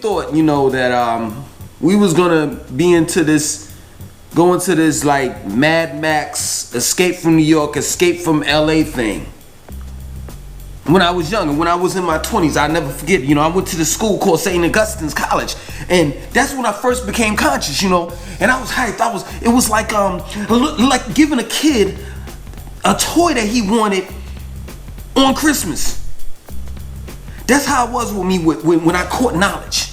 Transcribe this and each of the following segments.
thought, that we was gonna be go into this like Mad Max, Escape from New York, Escape from LA thing. When I was young and when I was in my 20s, I'll never forget, I went to the school called St. Augustine's College. And that's when I first became conscious, and I was hyped. It was like giving a kid a toy that he wanted on Christmas. That's how it was with me when I caught knowledge,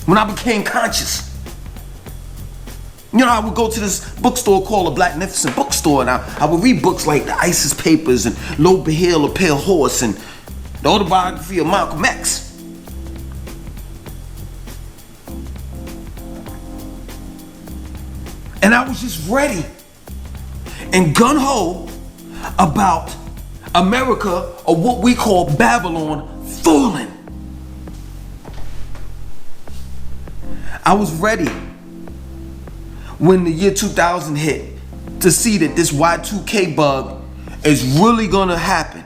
when I became conscious. I would go to this bookstore called the Blacknificent Bookstore, and I would read books like The Isis Papers and Lo Behel, A Pale Horse, and the autobiography of Malcolm X. And I was just ready and gung-ho about America, or what we call Babylon, falling. I was ready when the year 2000 hit to see that this Y2K bug is really gonna happen,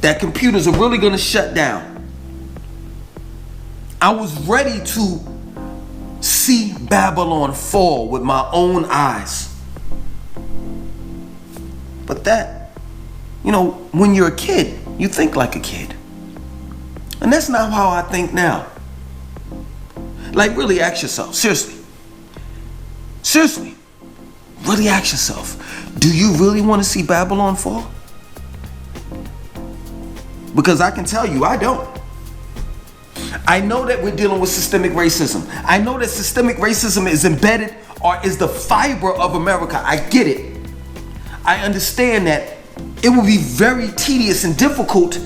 that computers are really gonna shut down. I was ready to see Babylon fall with my own eyes. But that, when you're a kid, you think like a kid. And that's not how I think now. Like, really ask yourself, seriously, really ask yourself, do you really want to see Babylon fall? Because I can tell you, I don't. I know that we're dealing with systemic racism. I know that systemic racism is embedded or is the fiber of America. I get it. I understand that it will be very tedious and difficult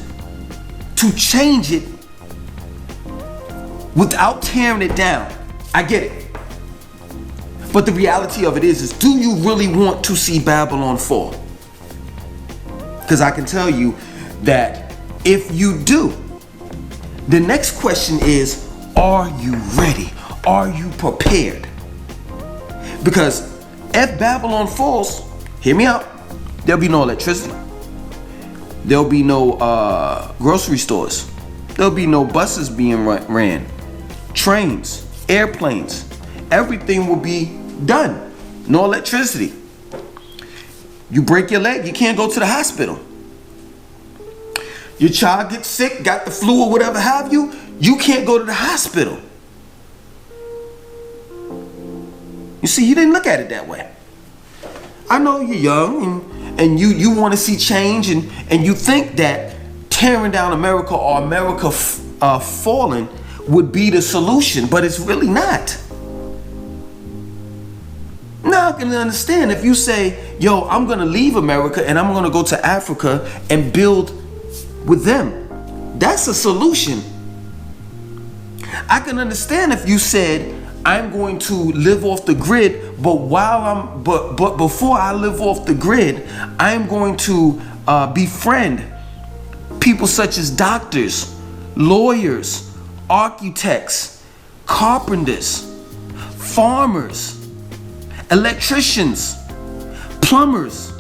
to change it without tearing it down. I get it. But the reality of it is do you really want to see Babylon fall? Because I can tell you that if you do, the next question is, are you ready? Are you prepared? Because if Babylon falls, hear me out, there'll be no electricity. There'll be no grocery stores. There'll be no buses being ran, trains, airplanes. Everything will be done. No electricity. You break your leg, you can't go to the hospital. Your child gets sick, got the flu or whatever have you, you can't go to the hospital. You see, you didn't look at it that way. I know you're young and you want to see change and you think that tearing down America or America falling would be the solution, but it's really not. Now I can understand if you say, yo, I'm gonna leave America and I'm gonna go to Africa and build with them. That's a solution. I can understand if you said, I'm going to live off the grid, but before I live off the grid, I'm going to befriend people such as doctors, lawyers, architects, carpenters, farmers, electricians, plumbers.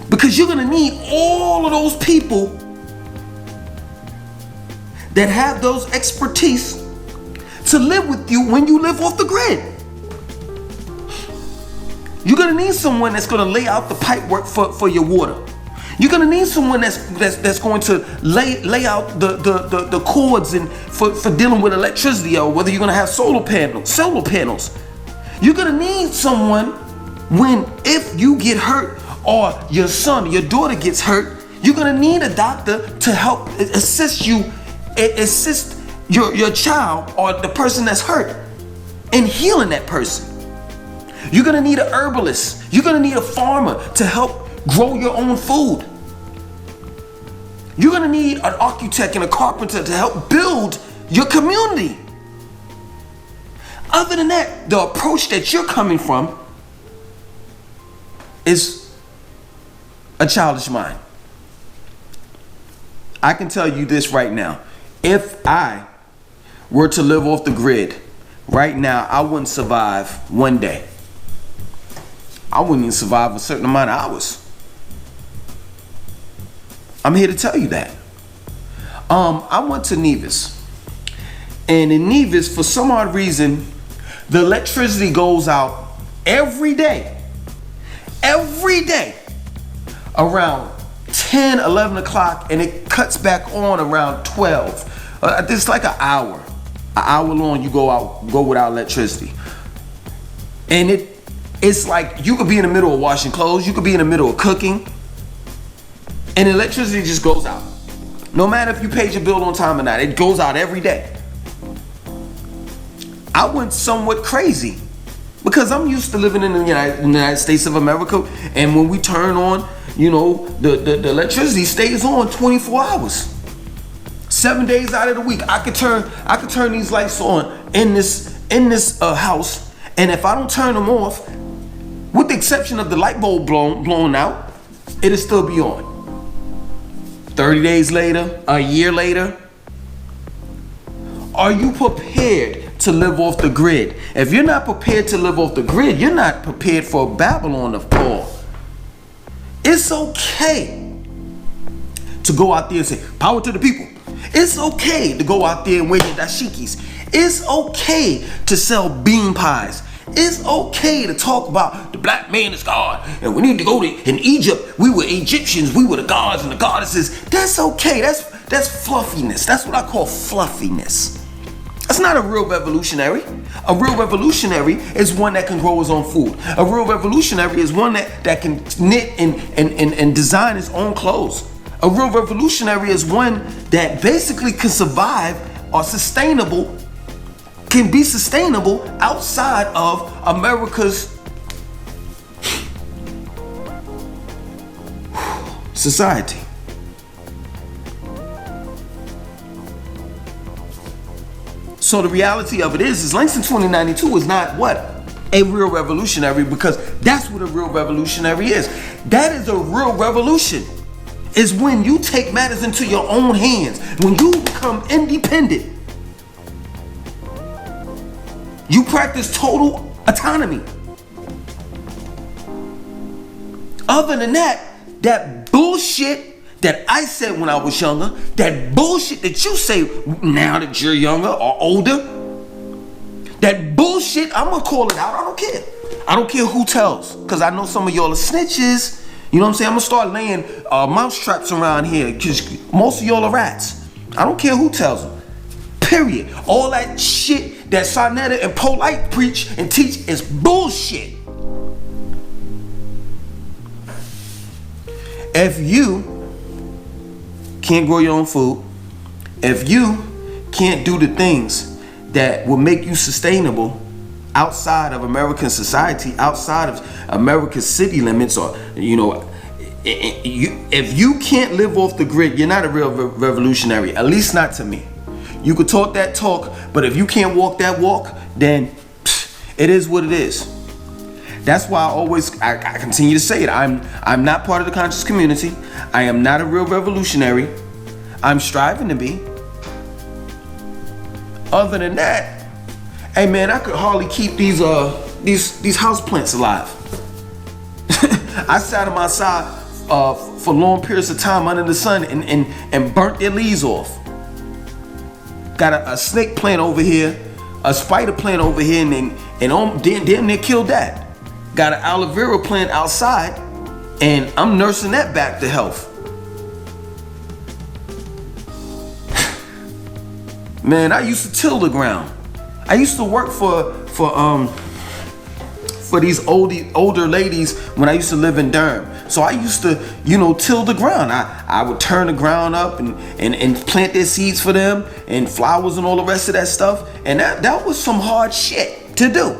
Because you're gonna need all of those people that have those expertise to live with you when you live off the grid. You're gonna need someone that's gonna lay out the pipe work for your water. You're gonna need someone that's going to lay out the cords and for dealing with electricity, or whether you're gonna have solar panels. You're gonna need someone if you get hurt or your son or your daughter gets hurt, you're gonna need a doctor to help assist your child or the person that's hurt in healing that person. You're gonna need an herbalist. You're gonna need a farmer to help grow your own food. You're gonna need an architect and a carpenter to help build your community. Other than that, the approach that you're coming from is a childish mind. I can tell you this right now. If I were to live off the grid right now, I wouldn't survive one day. I wouldn't even survive a certain amount of hours. I'm here to tell you that. I went to Nevis. And in Nevis, for some odd reason, the electricity goes out every day around 10, 11 o'clock, and it cuts back on around 12. It's like an hour long you go without electricity. And it's like you could be in the middle of washing clothes, you could be in the middle of cooking, and electricity just goes out. No matter if you paid your bill on time or not, it goes out every day. I went somewhat crazy because I'm used to living in the United States of America, and when we turn on, the electricity stays on 24 hours. 7 days out of the week, I could turn these lights on in this house, and if I don't turn them off, with the exception of the light bulb blown out, it'll still be on. 30 days later, a year later, are you prepared to live off the grid? If you're not prepared to live off the grid, you're not prepared for Babylon to fall. It's okay to go out there and say, power to the people. It's okay to go out there and wear your dashikis. It's okay to sell bean pies. It's okay to talk about the black man is God, and we need to go in Egypt. We were Egyptians. We were the gods and the goddesses. That's okay. That's fluffiness. That's what I call fluffiness. That's not a real revolutionary. A real revolutionary is one that can grow his own food. A real revolutionary is one that can knit and design his own clothes. A real revolutionary is one that basically can survive or can be sustainable outside of America's society. So the reality of it is Langston 2092 is not what? A real revolutionary, because that's what a real revolutionary is. That is a real revolution. Is when you take matters into your own hands, when you become independent. You practice total autonomy. Other than that bullshit that I said when I was younger, that bullshit that you say now that you're younger or older, that bullshit, I'm gonna call it out. I don't care. I don't care who tells, because I know some of y'all are snitches. You know what I'm saying? I'm gonna start laying mouse traps around here, because most of y'all are rats. I don't care who tells them. Period. All that shit that Sonetta and Polite preach and teach is bullshit. If you can't grow your own food, if you can't do the things that will make you sustainable outside of American society, outside of America's city limits, or if you can't live off the grid, you're not a real revolutionary. At least not to me. You could talk that talk, but if you can't walk that walk, then it is what it is. That's why I continue to say it. I'm not part of the conscious community. I am not a real revolutionary. I'm striving to be. Other than that, hey man, I could hardly keep these house plants alive. I sat them outside for long periods of time under the sun and burnt their leaves off. Got a snake plant over here, a spider plant over here, and damn near killed that. Got an aloe vera plant outside, and I'm nursing that back to health. Man, I used to till the ground. I used to work for these older ladies when I used to live in Durham. So I used to, till the ground. I would turn the ground up and plant their seeds for them, and flowers and all the rest of that stuff. And that was some hard shit to do.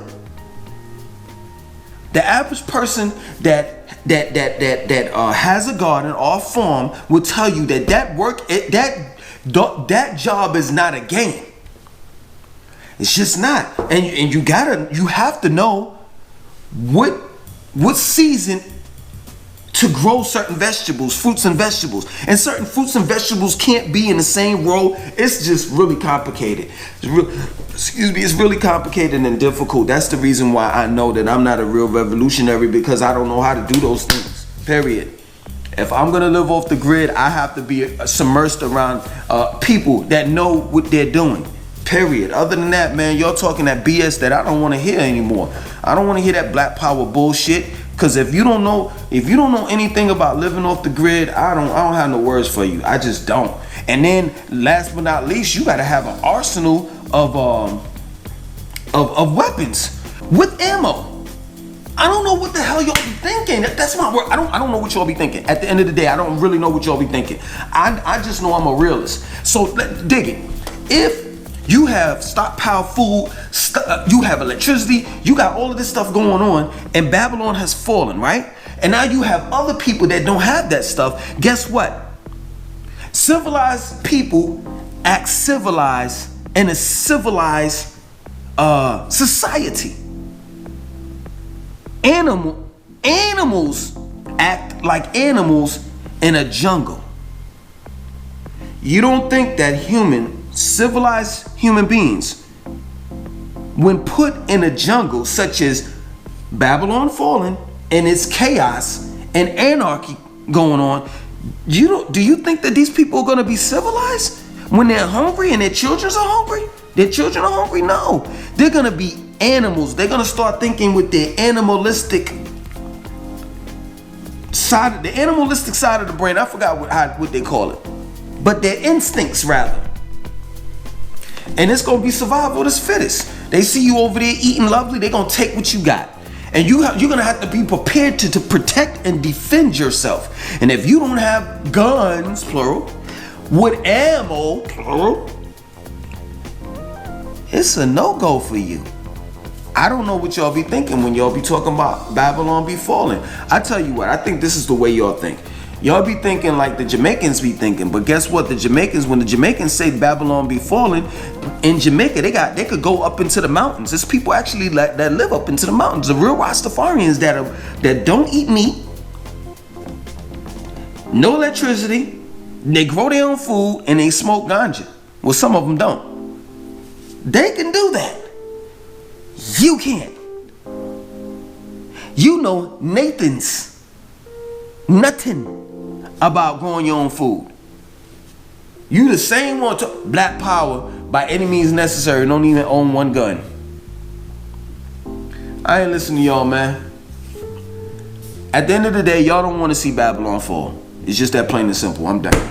The average person that has a garden or a farm will tell you that job is not a game. It's just not. And you have to know what season to grow certain vegetables, fruits and vegetables. And certain fruits and vegetables can't be in the same row. It's just really complicated. It's really complicated and difficult. That's the reason why I know that I'm not a real revolutionary, because I don't know how to do those things. Period. If I'm gonna live off the grid, I have to be submersed around people that know what they're doing. Period. Other than that, man, y'all talking that BS that I don't want to hear anymore. I don't want to hear that black power bullshit. Cause if you don't know anything about living off the grid, I don't have no words for you. I just don't. And then last but not least, you gotta have an arsenal of weapons with ammo. I don't know what the hell y'all be thinking. That's my word. I don't know what y'all be thinking. At the end of the day, I don't really know what y'all be thinking. I just know I'm a realist. So dig it. If you have stockpile food, you have electricity, you got all of this stuff going on, and Babylon has fallen, right? And now you have other people that don't have that stuff. Guess what? Civilized people act civilized in a civilized society. Animals act like animals in a jungle. You don't think that civilized human beings, when put in a jungle such as Babylon fallen and its chaos and anarchy going on, do you think that these people are going to be civilized when they're hungry and their children are hungry? Their children are hungry? No. They're going to be animals. They're going to start thinking with their animalistic side of the brain. I forgot what they call it. But their instincts, rather. And it's going to be survival of the fittest. They see you over there eating lovely, they're going to take what you got. And you're going to have to be prepared to protect and defend yourself. And if you don't have guns, plural, with ammo, plural, it's a no-go for you. I don't know what y'all be thinking when y'all be talking about Babylon be falling. I tell you what, I think this is the way y'all think. Y'all be thinking like the Jamaicans be thinking, but guess what? When the Jamaicans say Babylon be falling, in Jamaica, they could go up into the mountains. There's people actually that live up into the mountains. The real Rastafarians that don't eat meat, no electricity, they grow their own food, and they smoke ganja. Well, some of them don't. They can do that. You can't. You know nothing about growing your own food. You the same one to black power by any means necessary. Don't even own one gun. I ain't listening to y'all, man. At the end of the day, y'all don't want to see Babylon fall. It's just that plain and simple. I'm done.